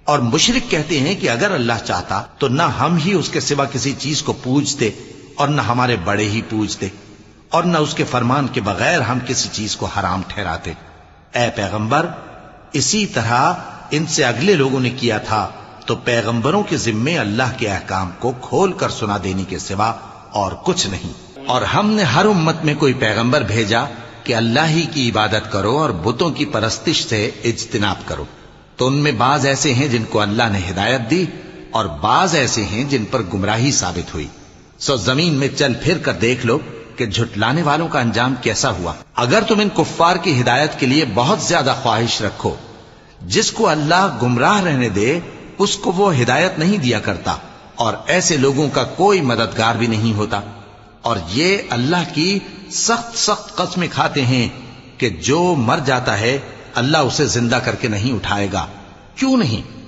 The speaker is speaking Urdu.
اور مشرک کہتے ہیں کہ اگر اللہ چاہتا تو نہ ہم ہی اس کے سوا کسی چیز کو پوجتے اور نہ ہمارے بڑے ہی پوجتے، اور نہ اس کے فرمان کے بغیر ہم کسی چیز کو حرام ٹھہراتے۔ اے پیغمبر، اسی طرح ان سے اگلے لوگوں نے کیا تھا، تو پیغمبروں کے ذمے اللہ کے احکام کو کھول کر سنا دینے کے سوا اور کچھ نہیں۔ اور ہم نے ہر امت میں کوئی پیغمبر بھیجا کہ اللہ ہی کی عبادت کرو اور بتوں کی پرستش سے اجتناب کرو، تو ان میں بعض ایسے ہیں جن کو اللہ نے ہدایت دی اور بعض ایسے ہیں جن پر گمراہی ثابت ہوئی۔ سو زمین میں چل پھر کر دیکھ لو کہ جھٹلانے والوں کا انجام کیسا ہوا۔ اگر تم ان کفار کی ہدایت کے لیے بہت زیادہ خواہش رکھو، جس کو اللہ گمراہ رہنے دے اس کو وہ ہدایت نہیں دیا کرتا، اور ایسے لوگوں کا کوئی مددگار بھی نہیں ہوتا۔ اور یہ اللہ کی سخت سخت قسمیں کھاتے ہیں کہ جو مر جاتا ہے اللہ اسے زندہ کر کے نہیں اٹھائے گا۔ کیوں نہیں؟